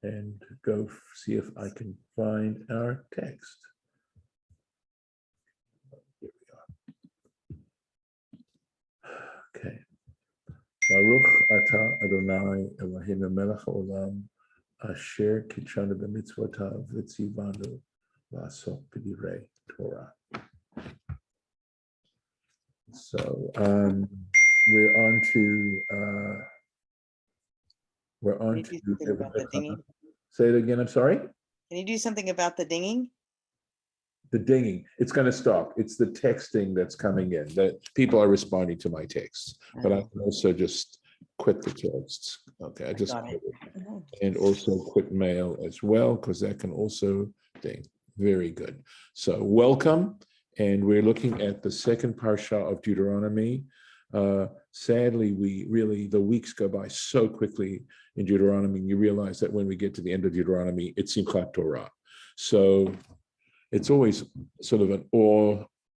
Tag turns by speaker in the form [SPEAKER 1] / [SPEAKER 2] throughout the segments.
[SPEAKER 1] and go see if I can find our text. Here we are. Okay. Baruch atah Adonai Eloheinu melech haolam asher kitshanu b'mitzvotav v'tzivanu la'asok b'divrei Torah. So we're on to say it again. I'm sorry.
[SPEAKER 2] Can you do something about the dinging?
[SPEAKER 1] The dinging. It's going to stop. It's the texting that's coming in. That people are responding to my texts, but I can also just quit the texts. Okay, I just quit it. And also quit mail as well, because that can also ding. Very good. So welcome. And we're looking at the second Parsha of Deuteronomy. Sadly, the weeks go by so quickly in Deuteronomy, and you realize that when we get to the end of Deuteronomy, it's Simchat Torah. So it's always sort of an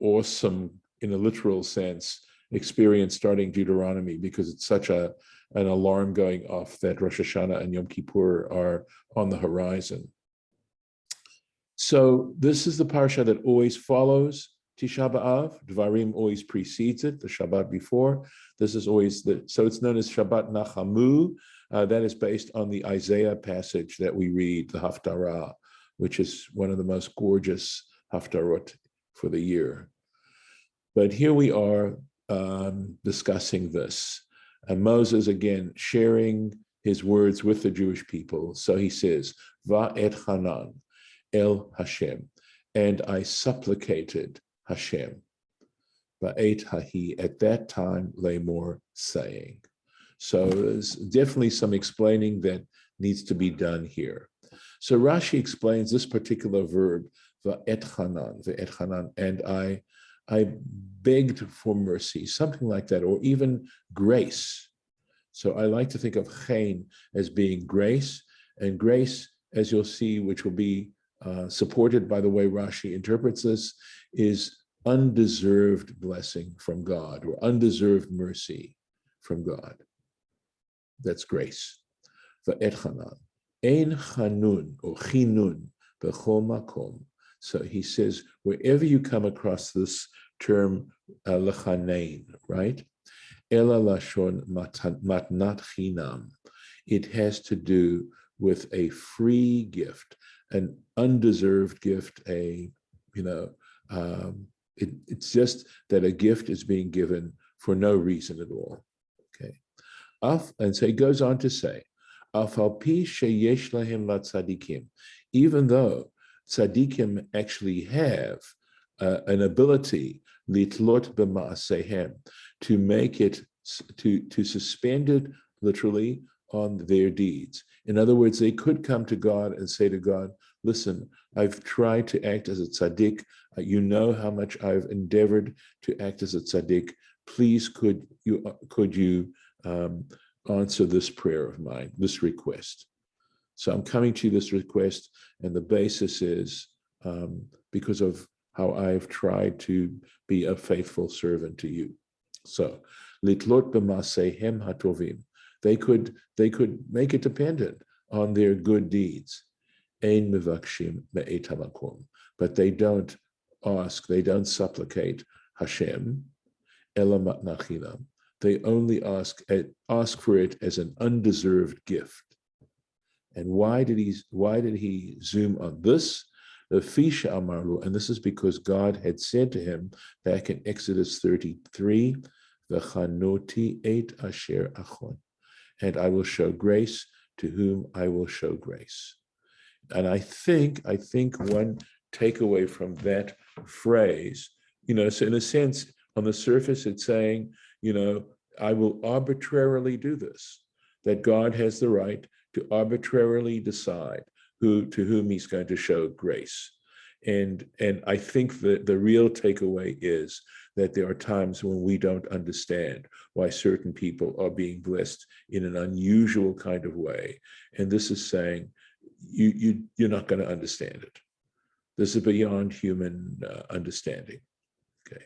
[SPEAKER 1] awesome, in a literal sense, experience starting Deuteronomy, because it's such an alarm going off that Rosh Hashanah and Yom Kippur are on the horizon. So this is the parsha that always follows Tisha B'Av. Dvarim always precedes it, the Shabbat before. This is always so it's known as Shabbat Nachamu. That is based on the Isaiah passage that we read, the Haftarah, which is one of the most gorgeous Haftarot for the year. But here we are discussing this. And Moses, again, sharing his words with the Jewish people. So he says, Va'et Hanan El Hashem, and I supplicated Hashem. Ba'et Hahi, at that time, Lamor, saying. So there's definitely some explaining that needs to be done here. So Rashi explains this particular verb, Va'et Hanan, and I begged for mercy, something like that, or even grace. So I like to think of chen as being grace, and grace, as you'll see, which will be supported by the way Rashi interprets this, is undeserved blessing from God, or undeserved mercy from God. That's grace. Va'et Hanan. Ein chanun, or chinun, b'chol makom. So he says, wherever you come across this term, lechanein, right? Ela lashon matnat chinam. It has to do with a free gift, an undeserved gift, it's just that a gift is being given for no reason at all. Okay. And so he goes on to say, even though tzadikim actually have an ability litlot b'ma'asehem, to make it, to suspend it literally on their deeds. In other words, they could come to God and say to God, listen, I've tried to act as a tzaddik. You know how much I've endeavored to act as a tzaddik. Please, could you answer this prayer of mine, this request? So I'm coming to you this request, and the basis is because of how I've tried to be a faithful servant to you. So, litlot b'masehem hatovim. They could make it dependent on their good deeds. Ein mivakshim me'et hamakom. But they don't ask, they don't supplicate Hashem, ela matnachinam. They only ask for it as an undeserved gift. And why did he zoom on this? The Fisha Amarlu, and this is because God had said to him back in Exodus 33, V'chanoti et asher achon, and I will show grace to whom I will show grace. And I think one takeaway from that phrase, so in a sense, on the surface, it's saying, I will arbitrarily do this, that God has the right to arbitrarily decide to whom he's going to show grace. And I think that the real takeaway is that there are times when we don't understand why certain people are being blessed in an unusual kind of way. And this is saying, you're not going to understand it. This is beyond human understanding. Okay.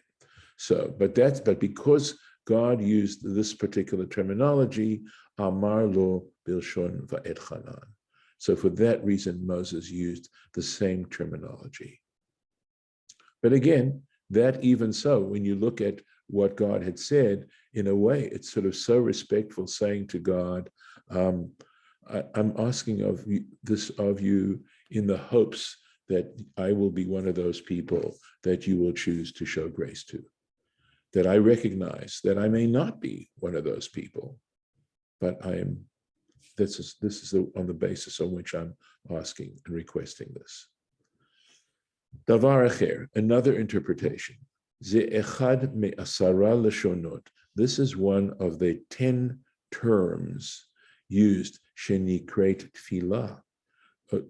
[SPEAKER 1] So, but because God used this particular terminology, Amar lo bilshon va'et chanan. So for that reason, Moses used the same terminology. But again, that even so, when you look at what God had said, in a way, it's sort of so respectful, saying to God, I'm asking of you in the hopes that I will be one of those people that you will choose to show grace to. That I recognize that I may not be one of those people, but I am. This is on the basis on which I'm asking and requesting this. Davar acher, another interpretation. Ze echad me'asara lashonot. This is one of the 10 terms used shenikret tefillah,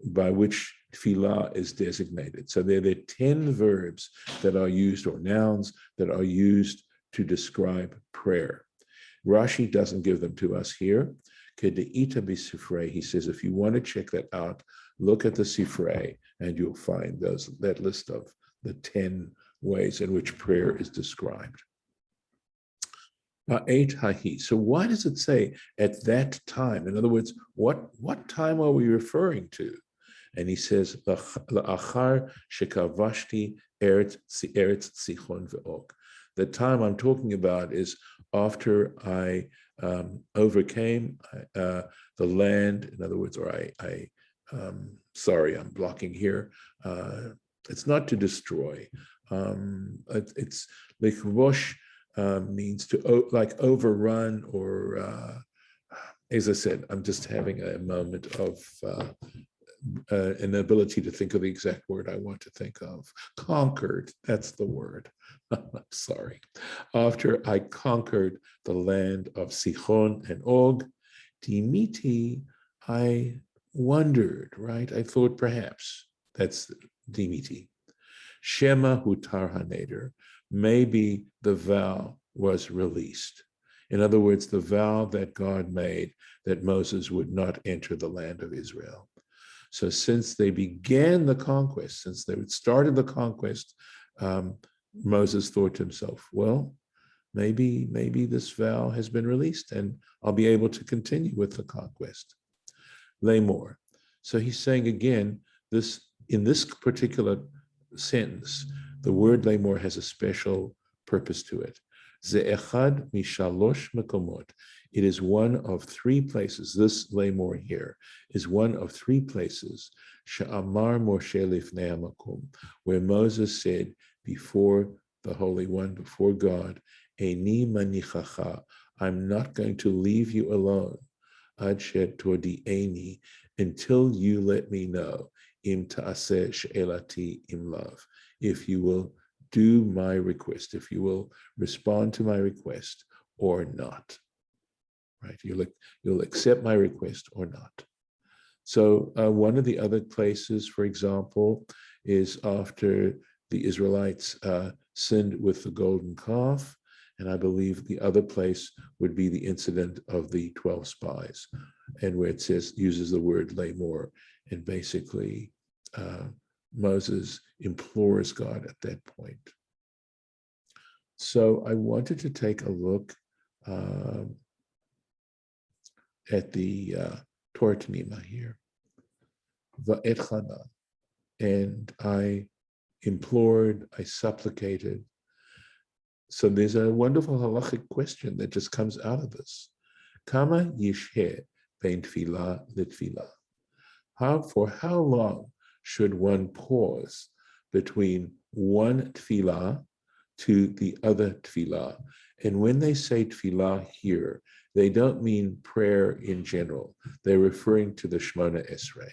[SPEAKER 1] by which tefillah is designated. So they're the 10 verbs that are used, or nouns that are used to describe prayer. Rashi doesn't give them to us here. Kedeita b'sifrei, he says, if you want to check that out, look at the Sifrei, and you'll find that list of the 10 ways in which prayer is described. So why does it say at that time? In other words, what time are we referring to? And he says, La'achar shekavashti eretz sichon ve'og. The time I'm talking about is after I overcame the land. In other words, or sorry, I'm blocking here. It's not to destroy. It's likvosh means to like overrun, or as I said, I'm just having a moment of an ability to think of the exact word I want to think of. Conquered, that's the word. Sorry. After I conquered the land of Sichon and Og, Dimiti, I wondered, right? I thought perhaps, that's Dimiti. Shema hutar haneder, maybe the vow was released. In other words, the vow that God made that Moses would not enter the land of Israel. So since they began the conquest, since they started the conquest, Moses thought to himself, well, maybe this vow has been released and I'll be able to continue with the conquest. Lamor. So he's saying again, in this particular sentence, the word lamor has a special purpose to it. Ze'echad mishalosh mekomot. It is one of 3 places. This lamor here is one of 3 places. Sha'amar Moshe lifnei hamakom, where Moses said before the Holy One, before God, Eini manichacha, I'm not going to leave you alone. Ad she'todi'eni, until you let me know, im ta'aseh she'elati im lav, if you will do my request, if you will respond to my request or not. Right? You'll accept my request or not. So one of the other places, for example, is after the Israelites sinned with the golden calf, and I believe the other place would be the incident of the 12 spies, and where it uses the word lamor, and basically Moses implores God at that point. So I wanted to take a look at the Torah Temimah here. Va'etchana, and I implored, I supplicated. So there's a wonderful halachic question that just comes out of this. Kama yishhe bein tefillah litfilah. For how long should one pause between one tefillah to the other tefillah? And when they say tefillah here, they don't mean prayer in general. They're referring to the Shemona Esrei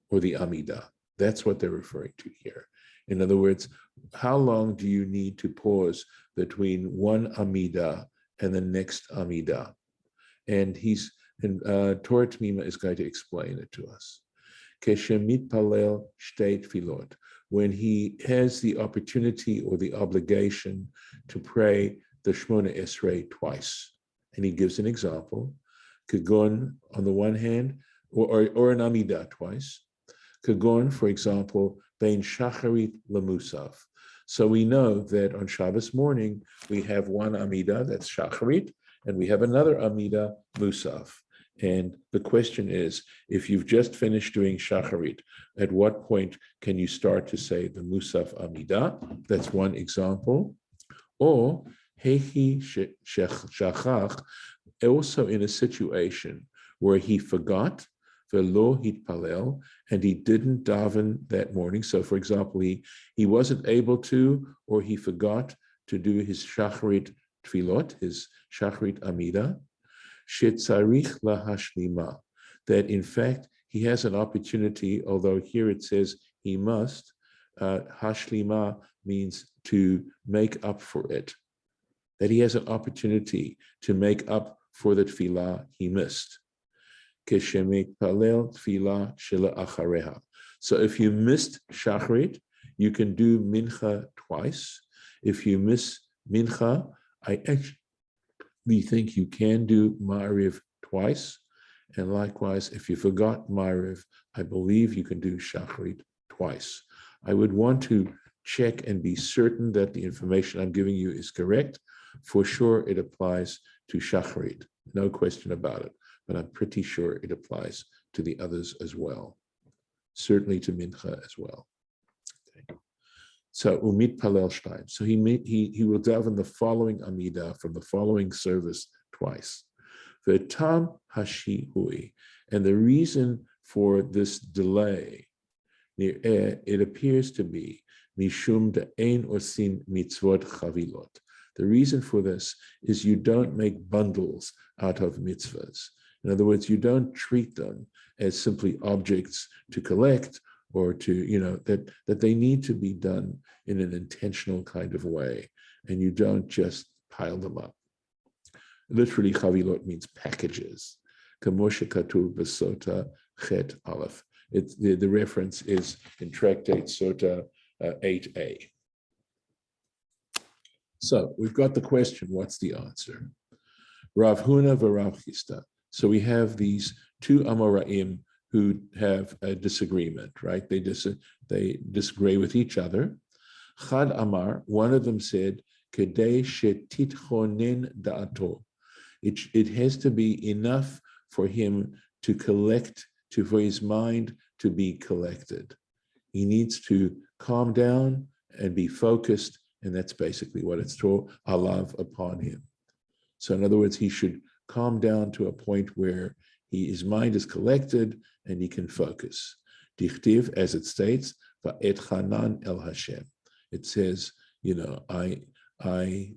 [SPEAKER 1] or the Amidah. That's what they're referring to here. In other words, how long do you need to pause between one Amidah and the next Amidah? And Torah Temimah is going to explain it to us. Keshemit palel shtei tefilot, when he has the opportunity or the obligation to pray the Shemona Esrei twice. And he gives an example. Kagon on the one hand, or an Amidah twice. Kagon, for example, bein shacharit lemusaf. So we know that on Shabbos morning, we have one Amidah, that's shacharit, and we have another Amidah, musaf. And the question is, if you've just finished doing shacharit, at what point can you start to say the Musaf Amidah? That's one example. Or Hechi Shachach, also in a situation where he forgot, velo hitpalel, and he didn't daven that morning. So, for example, he wasn't able to, or he forgot to do his shacharit tefillot, his shacharit Amidah. Shetzarich lahashlima, that in fact he has an opportunity, although here it says he must. Hashlima means to make up for it, that he has an opportunity to make up for the tefillah he missed. Keshemekpalel tefillah shela achareha. So if you missed shacharit, you can do mincha twice. If you miss mincha, I actually think you can do Ma'ariv twice. And likewise, if you forgot Ma'ariv, I believe you can do Shacharit twice. I would want to check and be certain that the information I'm giving you is correct. For sure, it applies to Shacharit, no question about it. But I'm pretty sure it applies to the others as well. Certainly to Mincha as well. Okay. So umit palel shtaim. So he will daven the following amidah from the following service twice. V'tam hashi hui, and the reason for this delay, it appears to be mishum de'ein osin mitzvot chavilot. The reason for this is you don't make bundles out of mitzvahs. In other words, you don't treat them as simply objects to collect, or to, that they need to be done in an intentional kind of way, and you don't just pile them up. Literally, chavilot means packages. Kamoshe katuv b'sota chet aleph. The reference is in Tractate Sota 8a. So we've got the question, what's the answer? Rav Huna v'Rav Chisda. So we have these two Amoraim who have a disagreement, right? They disagree with each other. Chad Amar, one of them said, Kedei shetitchonen da'ato. It has to be enough for him to collect, for his mind to be collected. He needs to calm down and be focused, and that's basically what it's taught, alav, upon him. So in other words, he should calm down to a point where his mind is collected and he can focus. Dichtiv, as it states, va'et chanan el Hashem. It says, I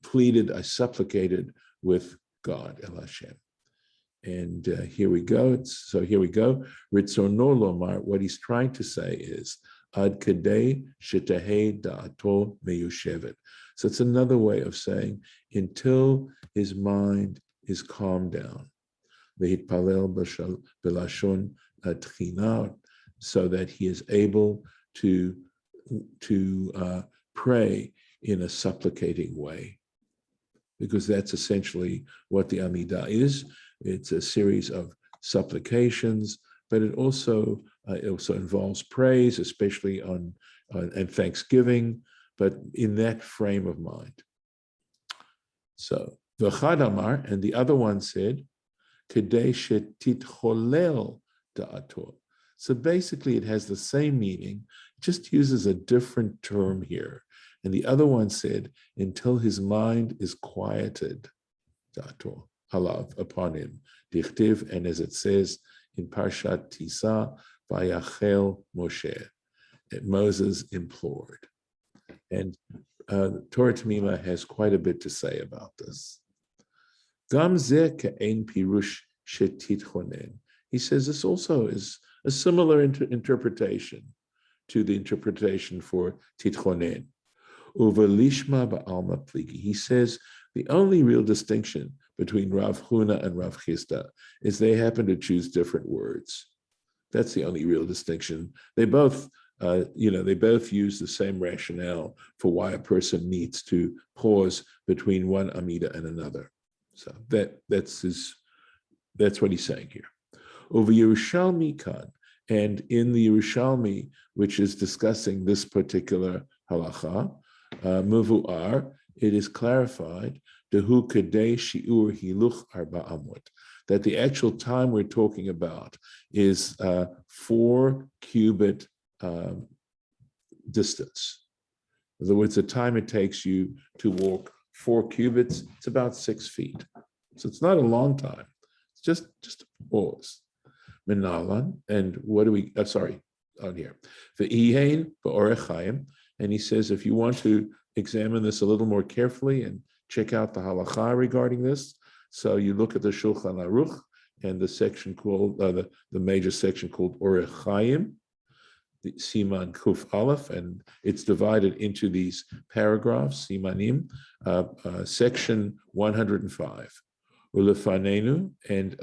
[SPEAKER 1] pleaded, I supplicated with God, el Hashem. And here we go. Here we go. Ritzono lomar, what he's trying to say is, ad kadei shetahei da'ato meyushevet. So it's another way of saying, until his mind is calmed down. V'hitpalel b'lashon tchina, so that he is able to pray in a supplicating way, because that's essentially what the Amidah is. It's a series of supplications, but it also involves praise, especially and thanksgiving, but in that frame of mind. So the Chadamar, and the other one said, Kedei shetitcholel da'ato. So basically it has the same meaning, just uses a different term here. And the other one said, until his mind is quieted, da'ato, halav, upon him, dichtiv, and as it says in Parsha Tisa, vayachel Moshe, that Moses implored. And Torah Temimah has quite a bit to say about this. Gam zeh ke'ein pirush shetitchonen. He says this also is a similar interpretation to the interpretation for titchonen. Uvelishma ba'alma pligi. He says the only real distinction between Rav Huna and Rav Chisda is they happen to choose different words. That's the only real distinction. They both use the same rationale for why a person needs to pause between one Amidah and another. So that's what he's saying here. Over Yerushalmi Khan, and in the Yerushalmi, which is discussing this particular halacha, Muvu'ar, it is clarified, Dehu Kedei Shi'ur Hiluch Arba Amot, that the actual time we're talking about is 4 cubit distance. In other words, the time it takes you to walk 4 cubits, it's about 6 feet. So it's not a long time. It's just a pause. Menalan, and what do we, on here. The Ihain, Ba'orech Chaim, and he says, if you want to examine this a little more carefully and check out the halacha regarding this, so you look at the Shulchan Aruch and the section called, the major section called Orech Chaim, the Siman Kuf Aleph, and it's divided into these paragraphs, Simanim, section 105. Ulefanenu, and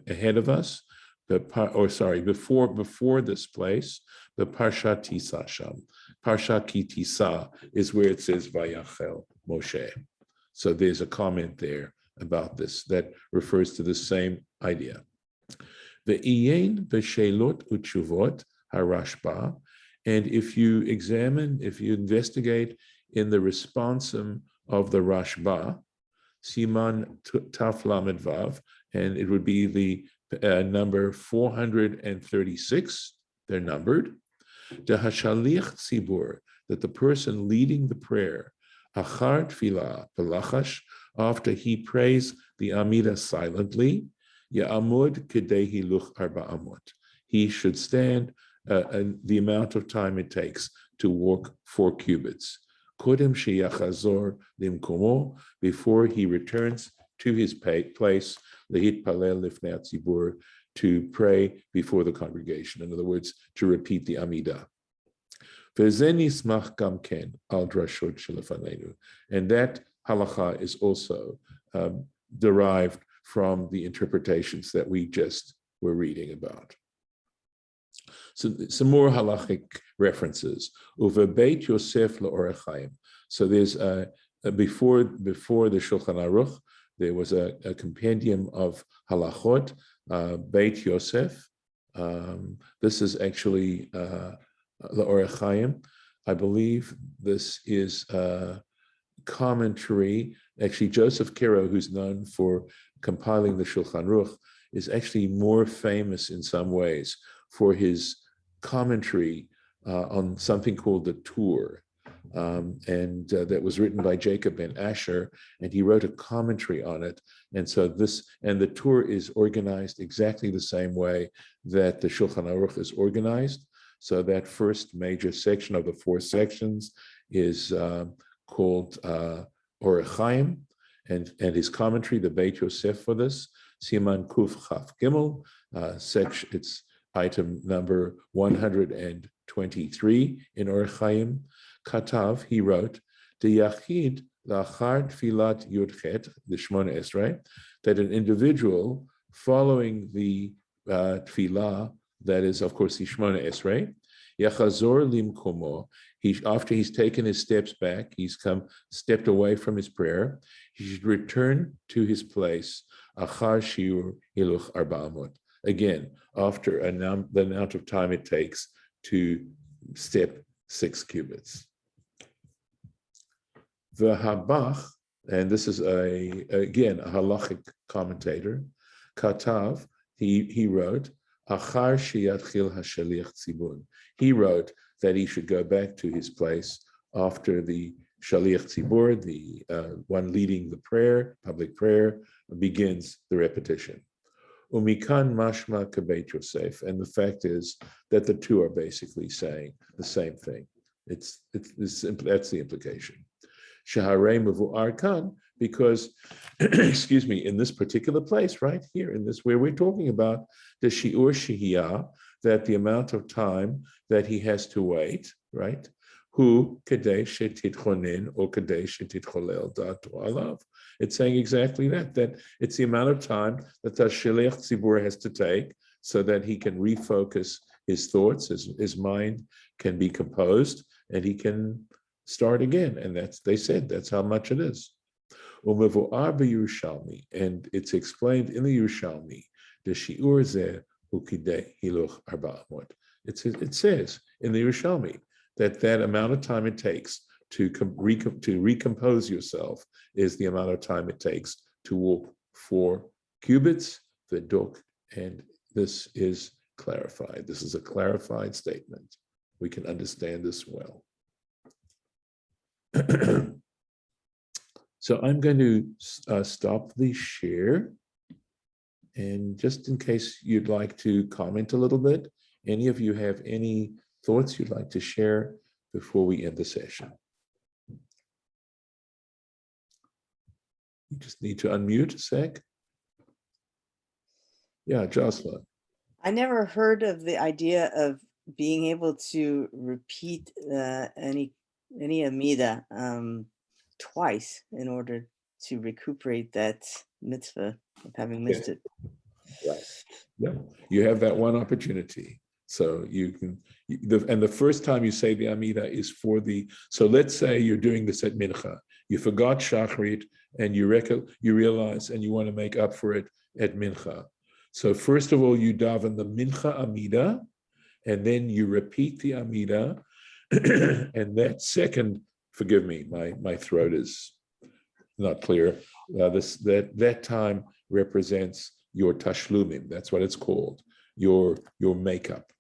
[SPEAKER 1] ahead of us, before this place, the Parsha Tisa Sham. Parsha Ki Tisa is where it says Vayachel Moshe. So there's a comment there about this that refers to the same idea. Ve'iyin v'shelot u'tshuvot harashba, and if you investigate in the responsum of the Rashba, Siman Taf Lamed Vav, and it would be the number 436, they're numbered. The Hashalich Tzibur, that the person leading the prayer, Achar Tfilah Belachash, after he prays the Amida silently, Ya'amud Kedei Hiluch Arba Amot. He should stand the amount of time it takes to walk 4 cubits. Kodem Sheyachazor Limkomo, before he returns to his place, Lehit Palel Lifnei Tzibur, to pray before the congregation. In other words, to repeat the Amidah. Vezenismach Gam Ken Al Drashot Shelefanenu, and that halacha is also derived from the interpretations that we just were reading about. So some more halachic references. Uve Beit Yosef LaOrech Chaim. So there's before the Shulchan Aruch, there was a compendium of halachot, Beit Yosef. This is actually LaOrech Chaim. I believe this is commentary. Actually, Joseph Karo, who's known for compiling the Shulchan Aruch, is actually more famous in some ways for his commentary on something called the Torah, and that was written by Jacob ben Asher, and he wrote a commentary on it. And so the Torah is organized exactly the same way that the Shulchan Aruch is organized. So that first major section of the 4 sections is called Orech Chaim, and his commentary, the Beit Yosef for this, Siman Kuf Chaf Gimel, section, it's item number 123 in Orech Chaim. Katav, he wrote, the Yachid Lachar Tfilat Yudchet, the Shmona Esrei, that an individual following the Tfilah, that is, of course, the Shmona Esrei, Yachazor Limkomo, after he's taken his steps back, he's stepped away from his prayer, he should return to his place, Achar Shiur Hiluch Arba Amot, again, after the amount of time it takes to step 6 cubits. The Habach, and this is again a halachic commentator, Katav, he wrote, Achar Sheyatchil Hashaliach Tzibun. He wrote that he should go back to his place after the Shaliach Tzibur, the one leading the prayer, public prayer, begins the repetition. Umikan mashma kabeit Yosef, and the fact is that the two are basically saying the same thing. That's the implication. Shaharei Mavu'ar Kan, because, excuse me, in this particular place, right here, in this where we're talking about the Shi'ur Shihiyah, that the amount of time that he has to wait, right? Hu Kadei Shetitchonin or Kadei Shetitcholel Datu Alav. It's saying exactly that it's the amount of time that the Shaliach Tzibur has to take so that he can refocus his thoughts, his mind can be composed, and he can start again. And they said that's how much it is. Umevo'ar b'Yerushalmi, and it's explained in the Yerushalmi, the Shi'ur Zeh Ukidei Hiluch Arba Amot. It says in the Yerushalmi that amount of time it takes to recompose yourself is the amount of time it takes to walk 4 cubits, v'dok, and this is clarified. This is a clarified statement. We can understand this well. So I'm going to stop the share. And just in case you'd like to comment a little bit, any of you have any thoughts you'd like to share before we end the session? You just need to unmute a sec. Yeah, Jocelyn.
[SPEAKER 2] I never heard of the idea of being able to repeat any Amida twice in order to recuperate that mitzvah of having missed it.
[SPEAKER 1] Right. Yeah, you have that one opportunity. So you can, and the first time you say the Amida is for the, so let's say you're doing this at Mincha. You forgot Shachrit and you realize and you want to make up for it at Mincha. So first of all, you daven the Mincha Amida, and then you repeat the Amida. And that second, forgive me, my throat is not clear. That time represents your tashlumim. That's what it's called. Your makeup,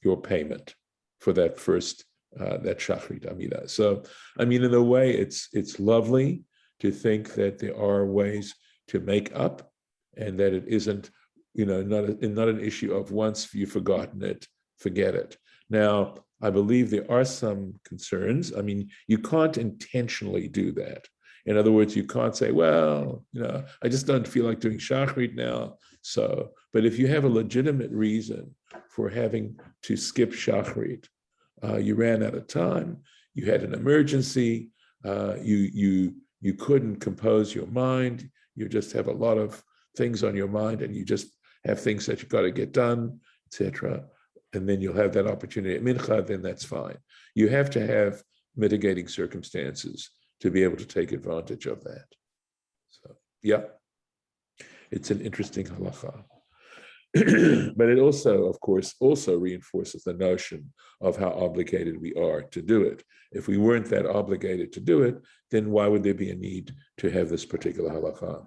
[SPEAKER 1] your payment for that first that shachrit amida. So, I mean, in a way, it's lovely to think that there are ways to make up, and that it isn't, not an issue of once you've forgotten it, forget it. Now, I believe there are some concerns. I mean, you can't intentionally do that. In other words, you can't say, well, I just don't feel like doing shachrit now. So, but if you have a legitimate reason for having to skip shachrit, you ran out of time, you had an emergency, you couldn't compose your mind, you just have a lot of things on your mind, and you just have things that you've got to get done, etc. And then you'll have that opportunity at mincha, then that's fine. You have to have mitigating circumstances to be able to take advantage of that. So, yeah, it's an interesting halacha. But it also, of course, reinforces the notion of how obligated we are to do it. If we weren't that obligated to do it, then why would there be a need to have this particular halacha?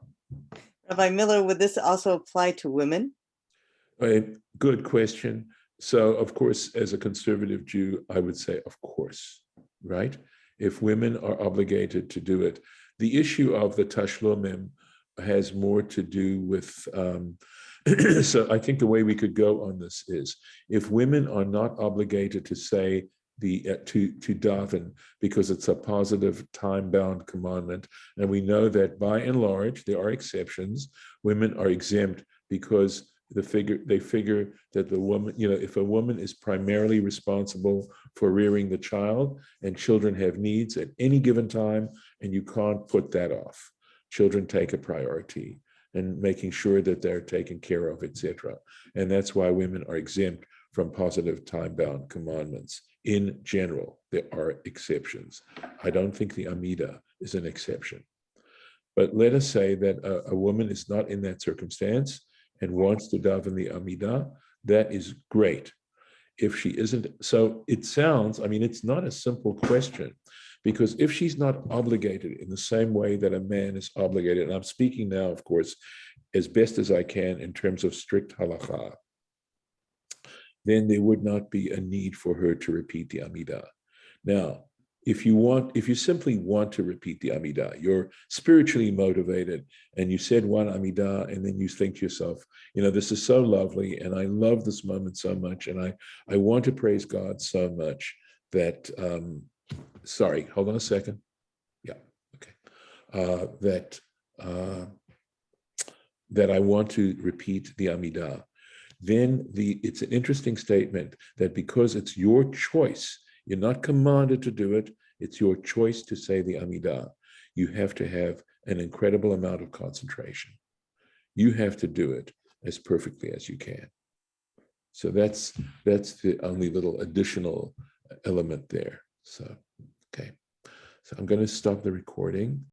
[SPEAKER 2] Rabbi Miller, would this also apply to women?
[SPEAKER 1] Good question. So, of course, as a conservative Jew, I would say, of course, right? If women are obligated to do it. The issue of the tashlumim has more to do with, so I think the way we could go on this is, if women are not obligated to say to daven because it's a positive time-bound commandment, and we know that by and large, there are exceptions, women are exempt because they figure that the woman, if a woman is primarily responsible for rearing the child, and children have needs at any given time, and you can't put that off. Children take a priority, and making sure that they're taken care of, etc. And that's why women are exempt from positive time-bound commandments. In general, there are exceptions. I don't think the Amida is an exception. But let us say that a woman is not in that circumstance and wants to daven the Amida, that is great. If she isn't, so it sounds, it's not a simple question, because if she's not obligated in the same way that a man is obligated, and I'm speaking now, of course, as best as I can in terms of strict halakha, then there would not be a need for her to repeat the Amidah. Now, if you simply want to repeat the Amidah, you're spiritually motivated, and you said one Amidah, and then you think to yourself, this is so lovely, and I love this moment so much, and I want to praise God so much that, sorry, hold on a second. Yeah, okay. That I want to repeat the Amidah. Then it's an interesting statement that because it's your choice, you're not commanded to do it, it's your choice to say the Amidah. You have to have an incredible amount of concentration. You have to do it as perfectly as you can. So that's the only little additional element there. So, okay. So I'm going to stop the recording.